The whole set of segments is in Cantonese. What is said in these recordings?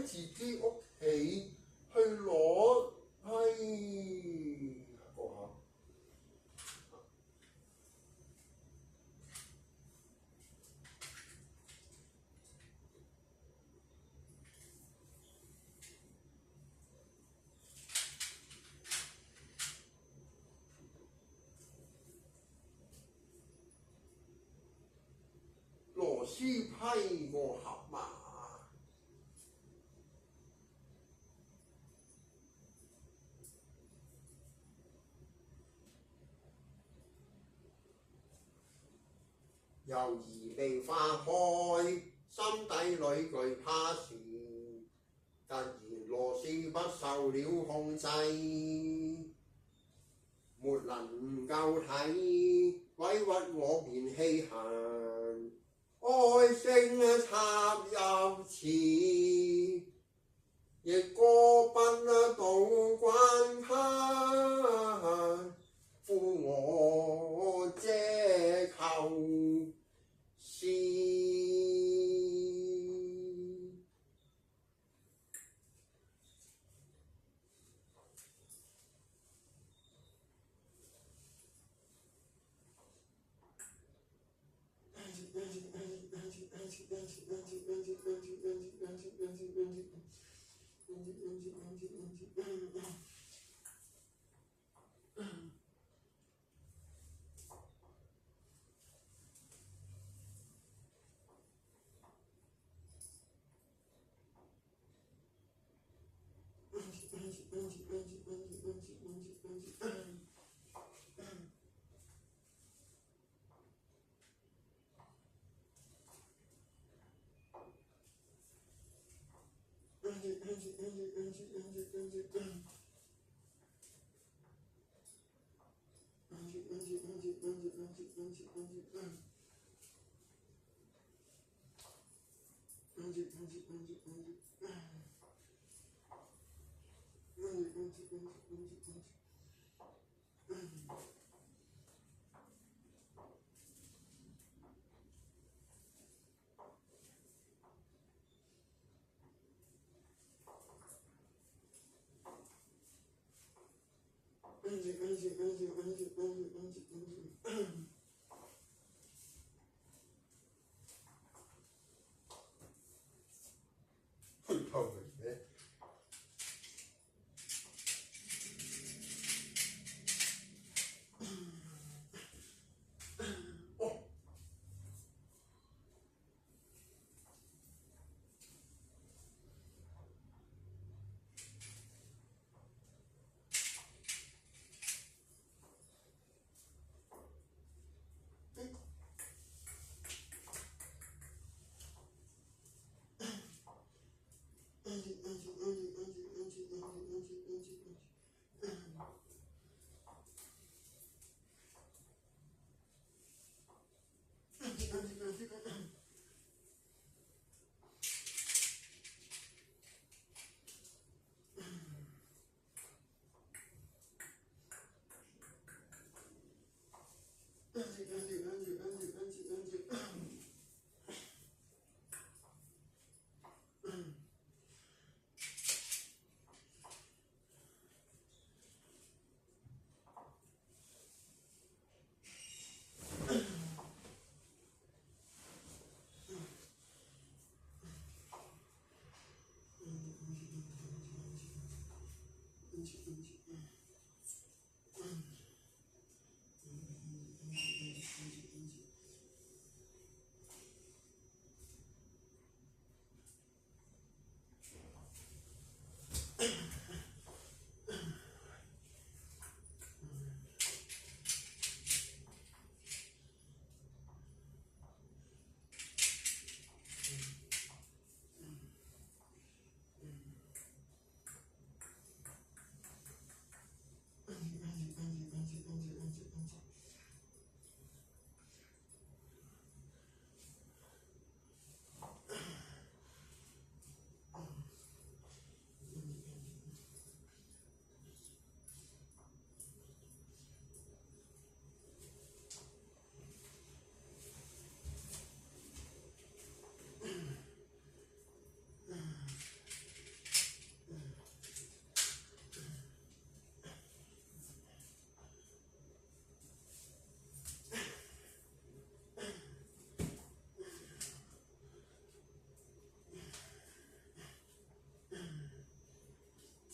自己屋企去攞，講下。螺絲批個盒嘛，猶疑未化開，心底裏懼怕時，突然螺絲不受了控制，沒能夠睇，委屈我便氣痕。愛聲插入詞，亦過不到關卡，呼我這求是。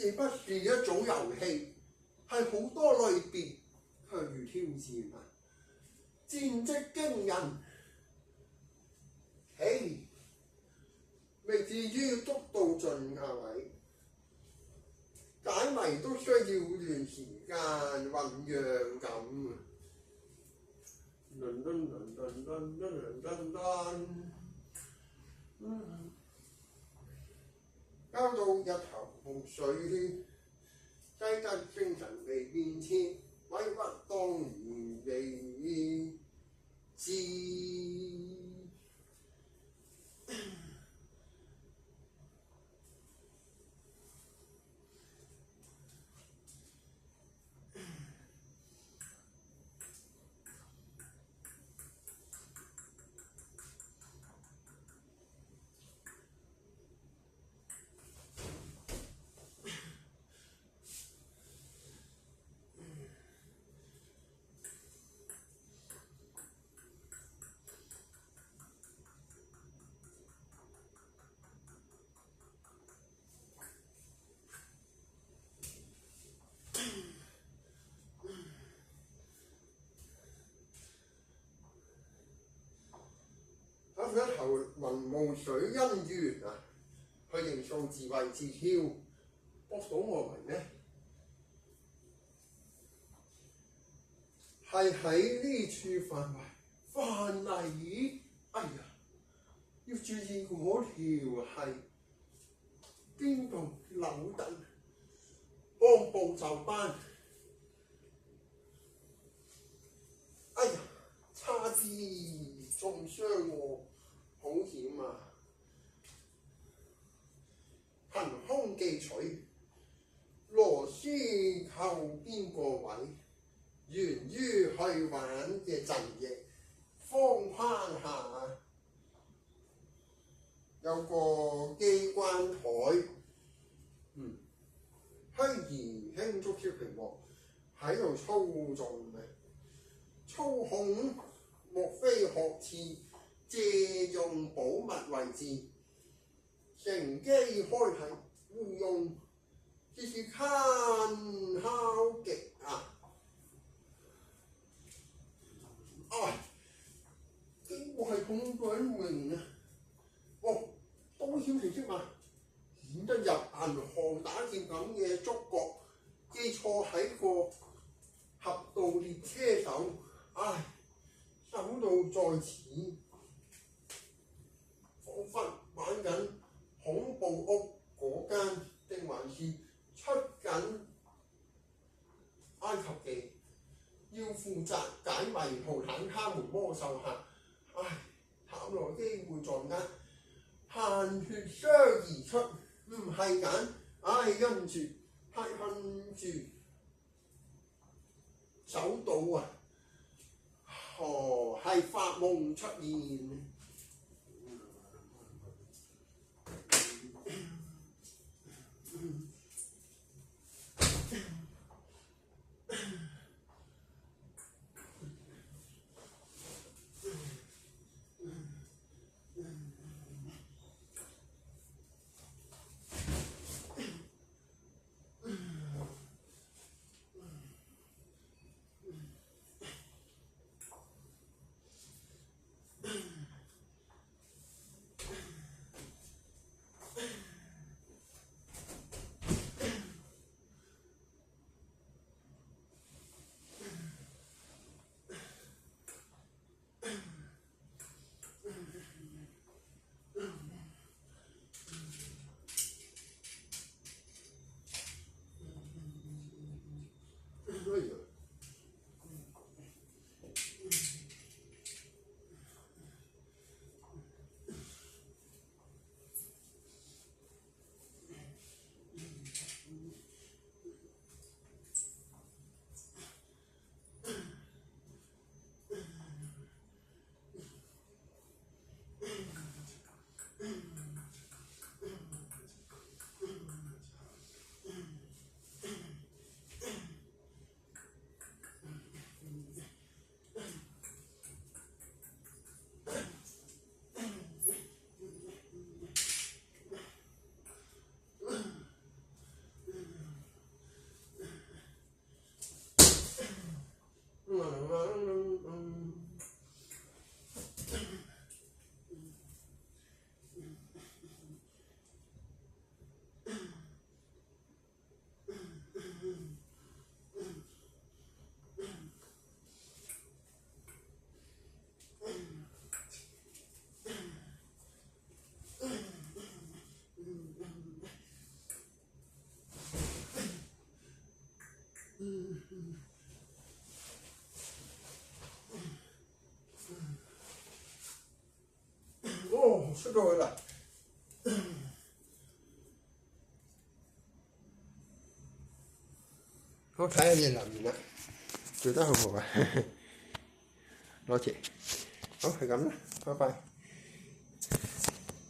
這不是一種遊戲，係好多類別，卻如挑戰啊！戰績驚人，嘿，未至於捉到盡啊位，解謎都需要段時間醖釀咁。噔噔噔噔噔噔噔噔，交到一頭霧水，擠得精神未變遷，委屈當然未知。一頭雲霧水姻緣啊，佢認數自慧自囂，搏到我為咩？係喺呢處範圍犯例，哎呀，要注意嗰條係邊度扭躉，按部就班。哎呀，差啲中傷喎！好險啊！憑空記取，螺絲扣邊個位，源於去玩嘅陣營方框下有個機關台，虛擬輕觸超屏幕喺度操縱嘅，操控莫非學似借用保密位置，乘機開啟互用，只是攤敲極啊！呢個係碰鬼榮啊！保險成績嘛，顯得入銀行打劫咁嘅觸覺，記錯喺個俠盜獵車手，手到在此。彷彿玩緊恐怖屋嗰間，定還是出緊埃及記，要負責解謎圖坦卡門魔獸客。探來機會在握，閒血相而出，唔係揀，因住太恨住走到啊！係發夢出現。出到去啦。好，睇下你留言啦，做得好好啊，多謝。好，係咁啦，拜拜。